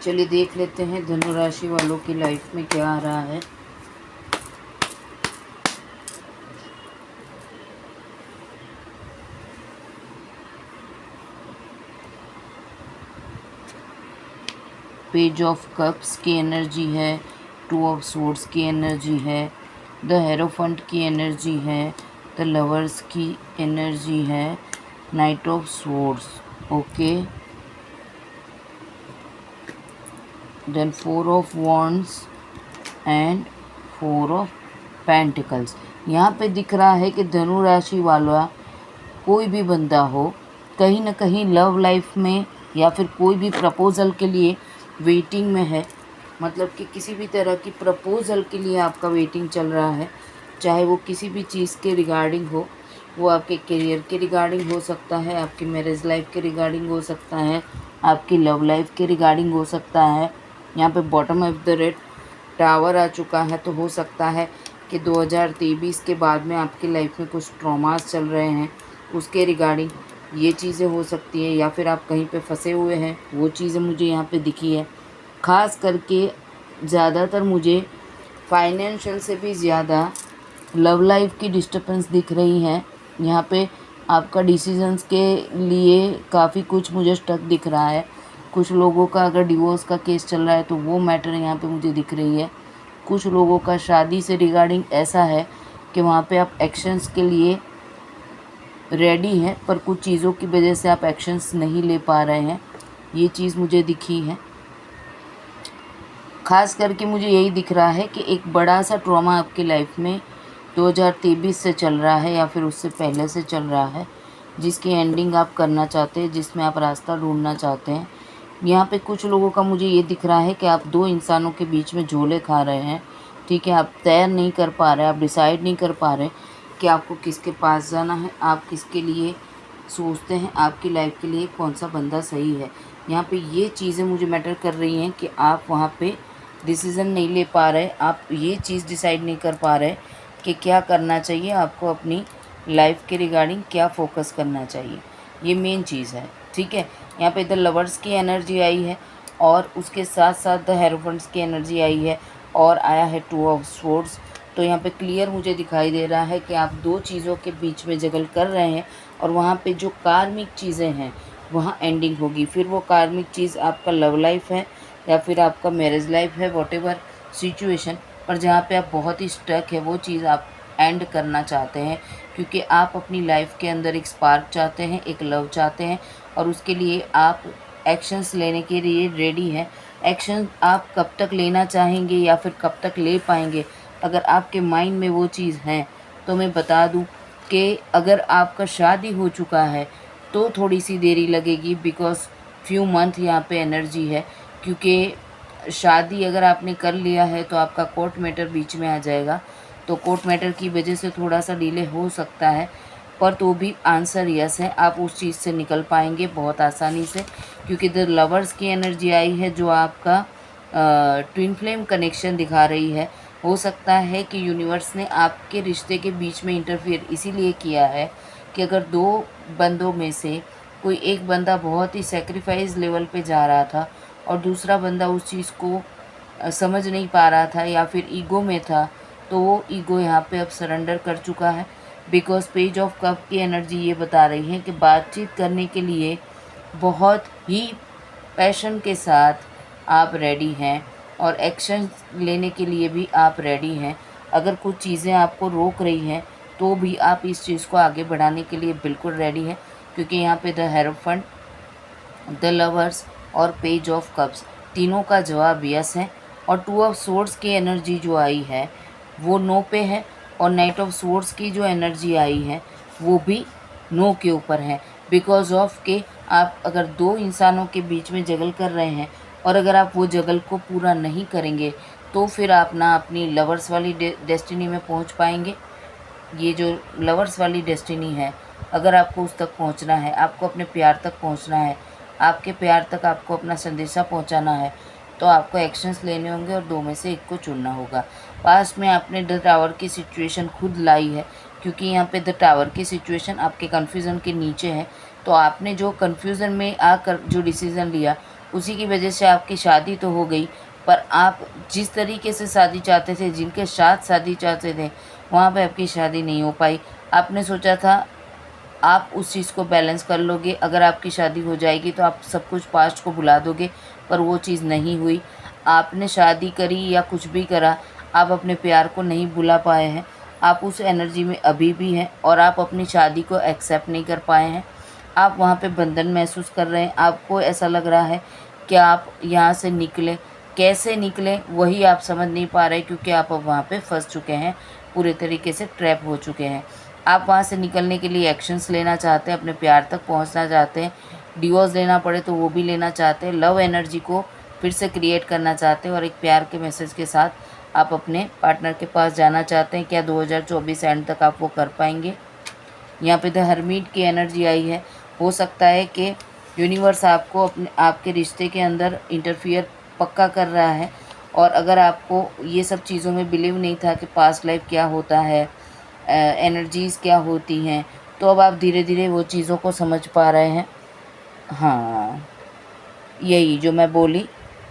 चलिए देख लेते हैं धनु राशि वालों की लाइफ में क्या आ रहा है। पेज ऑफ कप्स की एनर्जी है, टू ऑफ सोर्ड्स की एनर्जी है, द हेरोफेंट की एनर्जी है, द लवर्स की एनर्जी है, knight of swords, okay, then four of wands and four of pentacles. यहाँ पे दिख रहा है कि धनु राशि वाला कोई भी बंदा हो, कहीं ना कहीं लव लाइफ में या फिर कोई भी प्रपोज़ल के लिए वेटिंग में है। मतलब कि किसी भी तरह की प्रपोज़ल के लिए आपका वेटिंग चल रहा है, चाहे वो किसी भी चीज़ के रिगार्डिंग हो। वो आपके करियर के रिगार्डिंग हो सकता है, आपकी मैरिज लाइफ के रिगार्डिंग हो सकता है, आपकी लव लाइफ के रिगार्डिंग हो सकता है। यहाँ पे bottom of the red tower आ चुका है, तो हो सकता है कि 2023 के बाद में आपकी लाइफ में कुछ ट्रॉमास चल रहे हैं, उसके रिगार्डिंग ये चीज़ें हो सकती है। या फिर आप कहीं पे फंसे हुए हैं, वो चीज़ें मुझे यहाँ पे दिखी है। ख़ास करके ज़्यादातर मुझे फाइनेंशियल से भी ज़्यादा लव लाइफ की डिस्टर्बेंस दिख रही है। यहाँ पे आपका डिसीजंस के लिए काफ़ी कुछ मुझे स्टक दिख रहा है। कुछ लोगों का अगर डिवोर्स का केस चल रहा है तो वो मैटर यहाँ पे मुझे दिख रही है। कुछ लोगों का शादी से रिगार्डिंग ऐसा है कि वहाँ पे आप एक्शंस के लिए रेडी हैं, पर कुछ चीज़ों की वजह से आप एक्शंस नहीं ले पा रहे हैं। ये चीज़ मुझे दिखी है। ख़ास करके मुझे यही दिख रहा है कि एक बड़ा सा ट्रॉमा आपकी लाइफ में 2023 से चल रहा है या फिर उससे पहले से चल रहा है, जिसकी एंडिंग आप करना चाहते हैं, जिसमें आप रास्ता ढूंढना चाहते हैं। यहाँ पे कुछ लोगों का मुझे ये दिख रहा है कि आप दो इंसानों के बीच में झोले खा रहे हैं, ठीक है। आप तय नहीं कर पा रहे, आप डिसाइड नहीं कर पा रहे कि आपको किसके पास जाना है, आप किसके लिए सोचते हैं, आपकी लाइफ के लिए कौन सा बंदा सही है। यहाँ पे ये चीज़ें मुझे मैटर कर रही हैं कि आप वहाँ पे डिसीज़न नहीं ले पा रहे, आप ये चीज़ डिसाइड नहीं कर पा रहे कि क्या करना चाहिए, आपको अपनी लाइफ के रिगार्डिंग क्या फोकस करना चाहिए। ये मेन चीज़ है, ठीक है। यहाँ पे द लवर्स की एनर्जी आई है और उसके साथ साथ द हेरोफेंट्स की एनर्जी आई है और आया है टू ऑफ स्वॉर्ड्स। तो यहाँ पे क्लियर मुझे दिखाई दे रहा है कि आप दो चीज़ों के बीच में जगल कर रहे हैं और वहाँ पे जो कार्मिक चीज़ें हैं वहाँ एंडिंग होगी। फिर वो कार्मिक चीज़ आपका लव लाइफ है या फिर आपका मैरिज लाइफ है, वॉटेवर सिचुएशन, पर जहाँ पे आप बहुत ही स्टक है वो चीज़ आप एंड करना चाहते हैं, क्योंकि आप अपनी लाइफ के अंदर एक स्पार्क चाहते हैं, एक लव चाहते हैं और उसके लिए आप एक्शंस लेने के लिए रेडी हैं। एक्शन आप कब तक लेना चाहेंगे या फिर कब तक ले पाएंगे, अगर आपके माइंड में वो चीज़ है तो मैं बता दूं कि अगर आपका शादी हो चुका है तो थोड़ी सी देरी लगेगी, बिकॉज़ फ्यू मंथ यहाँ पे एनर्जी है। क्योंकि शादी अगर आपने कर लिया है तो आपका कोर्ट मैटर बीच में आ जाएगा, तो कोर्ट मैटर की वजह से थोड़ा सा डिले हो सकता है, पर तो भी आंसर यस है। आप उस चीज़ से निकल पाएंगे बहुत आसानी से, क्योंकि द लवर्स की एनर्जी आई है जो आपका ट्विन फ्लेम कनेक्शन दिखा रही है। हो सकता है कि यूनिवर्स ने आपके रिश्ते के बीच में इंटरफियर इसीलिए किया है कि अगर दो बंदों में से कोई एक बंदा बहुत ही सेक्रीफाइस लेवल पे जा रहा था और दूसरा बंदा उस चीज़ को समझ नहीं पा रहा था या फिर ईगो में था, तो वो ईगो यहाँ पे अब सरेंडर कर चुका है। बिकॉज पेज ऑफ कप की एनर्जी ये बता रही है कि बातचीत करने के लिए बहुत ही पैशन के साथ आप रेडी हैं और एक्शन लेने के लिए भी आप रेडी हैं। अगर कुछ चीज़ें आपको रोक रही हैं तो भी आप इस चीज़ को आगे बढ़ाने के लिए बिल्कुल रेडी हैं, क्योंकि यहाँ पे द हेरोफेंट, द लवर्स और पेज ऑफ कप्स तीनों का जवाब यस है। और टू ऑफ सोर्ड्स की एनर्जी जो आई है वो नो पे है और नाइट ऑफ सोर्ड्स की जो एनर्जी आई है वो भी नो के ऊपर है। बिकॉज ऑफ के आप अगर दो इंसानों के बीच में जगल कर रहे हैं और अगर आप वो जगल को पूरा नहीं करेंगे तो फिर आप ना अपनी लवर्स वाली डेस्टिनी में पहुंच पाएंगे। ये जो लवर्स वाली डेस्टिनी है, अगर आपको उस तक पहुंचना है, आपको अपने प्यार तक पहुंचना है, आपके प्यार तक आपको अपना संदेशा पहुंचाना है, तो आपको एक्शंस लेने होंगे और दो में से एक को चुनना होगा। पास्ट में आपने द टावर की सिचुएशन खुद लाई है, क्योंकि यहाँ पे द टावर की सिचुएशन आपके कन्फ्यूज़न के नीचे है। तो आपने जो कन्फ्यूज़न में आकर जो डिसीज़न लिया उसी की वजह से आपकी शादी तो हो गई, पर आप जिस तरीके से शादी चाहते थे, जिनके साथ शादी चाहते थे, वहाँ पे आपकी शादी नहीं हो पाई। आपने सोचा था आप उस चीज़ को बैलेंस कर लोगे, अगर आपकी शादी हो जाएगी तो आप सब कुछ पास्ट को भुला दोगे, पर वो चीज़ नहीं हुई। आपने शादी करी या कुछ भी करा, आप अपने प्यार को नहीं भुला पाए हैं। आप उस एनर्जी में अभी भी हैं और आप अपनी शादी को एक्सेप्ट नहीं कर पाए हैं। आप वहाँ पे बंधन महसूस कर रहे हैं। आपको ऐसा लग रहा है कि आप यहाँ से निकलें, कैसे निकलें वही आप समझ नहीं पा रहे, क्योंकि आप अब वहाँ पे फँस चुके हैं, पूरे तरीके से ट्रैप हो चुके हैं। आप वहाँ से निकलने के लिए एक्शंस लेना चाहते हैं, अपने प्यार तक पहुँचना चाहते हैं, डिवोर्स लेना पड़े तो वो भी लेना चाहते हैं, लव एनर्जी को फिर से क्रिएट करना चाहते हैं और एक प्यार के मैसेज के साथ आप अपने पार्टनर के पास जाना चाहते हैं। क्या 2024 एंड तक आप वो कर पाएंगे? यहाँ पे द हर्मिट की एनर्जी आई है। हो सकता है कि यूनिवर्स आपको अपने आपके रिश्ते के अंदर इंटरफियर पक्का कर रहा है, और अगर आपको ये सब चीज़ों में बिलीव नहीं था कि पास्ट लाइफ क्या होता है, एनर्जीज़ क्या होती हैं, तो अब आप धीरे धीरे वो चीज़ों को समझ पा रहे हैं। हाँ, यही जो मैं बोली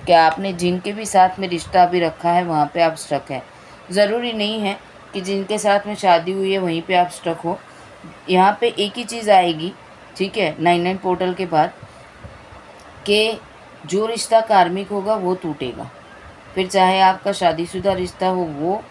कि आपने जिनके भी साथ में रिश्ता अभी रखा है वहाँ पे आप स्टक हैं। ज़रूरी नहीं है कि जिनके साथ में शादी हुई है वहीं पे आप स्टक हो। यहाँ पे एक ही चीज़ आएगी, ठीक है, 99 पोर्टल के बाद, कि जो रिश्ता कार्मिक होगा वो टूटेगा। फिर चाहे आपका शादीशुदा रिश्ता हो वो,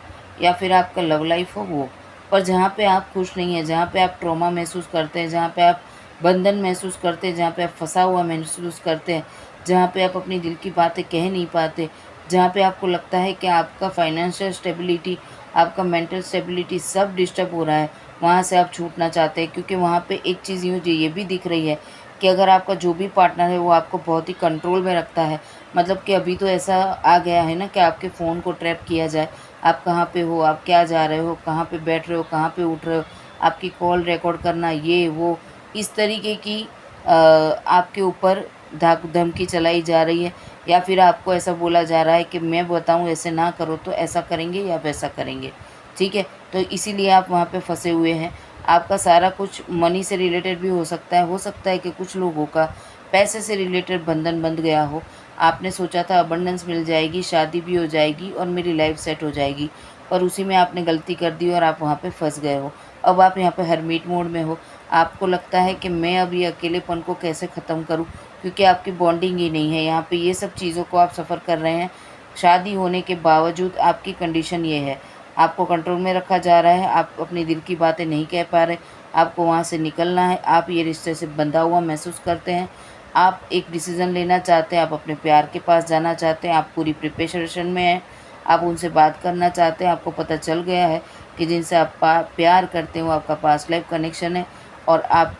या फिर आपका लव लाइफ हो वो, पर जहाँ पे आप खुश नहीं हैं, जहाँ पे आप ट्रॉमा महसूस करते हैं, जहाँ पे आप बंधन महसूस करते हैं, जहाँ पे आप फंसा हुआ महसूस करते हैं, जहाँ पे आप अपनी दिल की बातें कह नहीं पाते, जहाँ पे आपको लगता है कि आपका फाइनेंशियल स्टेबिलिटी, आपका मेंटल स्टेबिलिटी सब डिस्टर्ब हो रहा है, वहाँ से आप छूटना चाहते हैं। क्योंकि वहाँ पे एक चीज़ मुझे ये भी दिख रही है कि अगर आपका जो भी पार्टनर है वो आपको बहुत ही कंट्रोल में रखता है, मतलब कि अभी तो ऐसा आ गया है ना कि आपके फ़ोन को ट्रैप किया जाए, आप कहाँ पे हो, आप क्या जा रहे हो, कहाँ पे बैठ रहे हो, कहाँ पे उठ रहे हो, आपकी कॉल रिकॉर्ड करना, ये वो, इस तरीके की आपके ऊपर धमकी चलाई जा रही है, या फिर आपको ऐसा बोला जा रहा है कि मैं बताऊं ऐसे ना करो तो ऐसा करेंगे या वैसा करेंगे, ठीक है। तो इसीलिए आप वहाँ पे फंसे हुए हैं। आपका सारा कुछ मनी से रिलेटेड भी हो सकता है कि कुछ लोगों का पैसे से रिलेटेड बंधन बंध गया हो। आपने सोचा था अबंडेंस मिल जाएगी, शादी भी हो जाएगी और मेरी लाइफ सेट हो जाएगी, पर उसी में आपने गलती कर दी और आप वहाँ पे फंस गए हो। अब आप यहाँ पे हरमीट मोड में हो। आपको लगता है कि मैं अब ये अकेलेपन को कैसे ख़त्म करूँ, क्योंकि आपकी बॉन्डिंग ही नहीं है। यहाँ पे ये सब चीज़ों को आप सफ़र कर रहे हैं। शादी होने के बावजूद आपकी कंडीशन ये है, आपको कंट्रोल में रखा जा रहा है, आप अपनी दिल की बातें नहीं कह पा रहे, आपको वहाँ से निकलना है, आप ये रिश्ते से बंधा हुआ महसूस करते हैं, आप एक डिसीज़न लेना चाहते हैं, आप अपने प्यार के पास जाना चाहते हैं, आप पूरी प्रिपरेशन में हैं, आप उनसे बात करना चाहते हैं। आपको पता चल गया है कि जिनसे आप प्यार करते हो आपका पास्ट लाइफ कनेक्शन है, और आप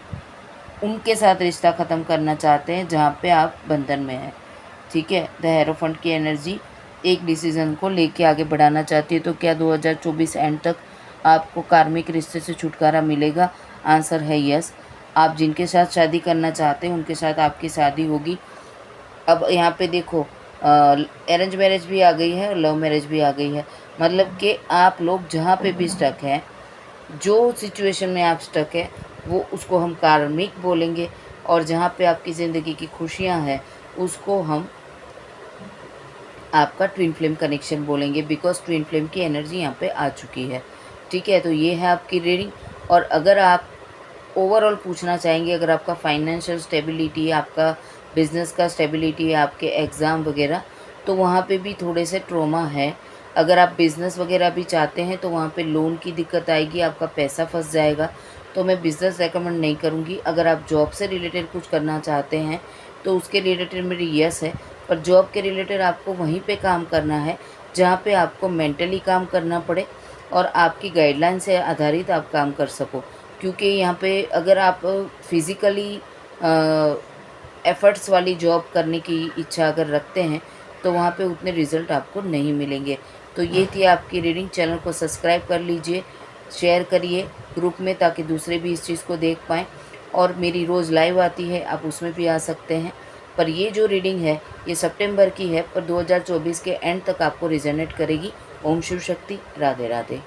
उनके साथ रिश्ता ख़त्म करना चाहते हैं जहाँ पे आप बंधन में हैं, ठीक है। द हेरोफेंट की एनर्जी एक डिसीज़न को लेके आगे बढ़ाना चाहती है। तो क्या 2024 एंड तक आपको कार्मिक रिश्ते से छुटकारा मिलेगा? आंसर है यस। आप जिनके साथ शादी करना चाहते हैं उनके साथ आपकी शादी होगी। अब यहाँ पे देखो, अरेंज मैरिज भी आ गई है और लव मैरिज भी आ गई है, मतलब कि आप लोग जहाँ पे भी स्टक हैं, जो सिचुएशन में आप स्टक है वो उसको हम कार्मिक बोलेंगे, और जहाँ पे आपकी ज़िंदगी की खुशियाँ हैं उसको हम आपका ट्विन फ्लेम कनेक्शन बोलेंगे, बिकॉज ट्विन फ्लेम की एनर्जी यहाँ पे आ चुकी है, ठीक है। तो ये है आपकी रीडिंग। और अगर आप ओवरऑल पूछना चाहेंगे, अगर आपका फाइनेंशियल स्टेबिलिटी, आपका बिजनेस का स्टेबिलिटी, आपके एग्ज़ाम वगैरह, तो वहाँ पे भी थोड़े से ट्रॉमा है। अगर आप बिज़नेस वगैरह भी चाहते हैं तो वहाँ पे लोन की दिक्कत आएगी, आपका पैसा फंस जाएगा, तो मैं बिज़नेस रेकमेंड नहीं करूँगी। अगर आप जॉब से रिलेटेड कुछ करना चाहते हैं तो उसके रिलेटेड मेरी यस है, पर जॉब के रिलेटेड आपको वहीं पे काम करना है जहाँ पे आपको मेंटली काम करना पड़े और आपकी गाइडलाइन से आधारित आप काम कर सको। क्योंकि यहाँ पे अगर आप फिज़िकली एफ़र्ट्स वाली जॉब करने की इच्छा अगर रखते हैं तो वहाँ पे उतने रिज़ल्ट आपको नहीं मिलेंगे। तो ये थी आपकी रीडिंग। चैनल को सब्सक्राइब कर लीजिए, शेयर करिए ग्रुप में, ताकि दूसरे भी इस चीज़ को देख पाएँ। और मेरी रोज़ लाइव आती है, आप उसमें भी आ सकते हैं। पर ये जो रीडिंग है ये सितंबर की है, पर 2024 के एंड तक आपको रिजोनेट करेगी। ओम शिव शक्ति। राधे राधे।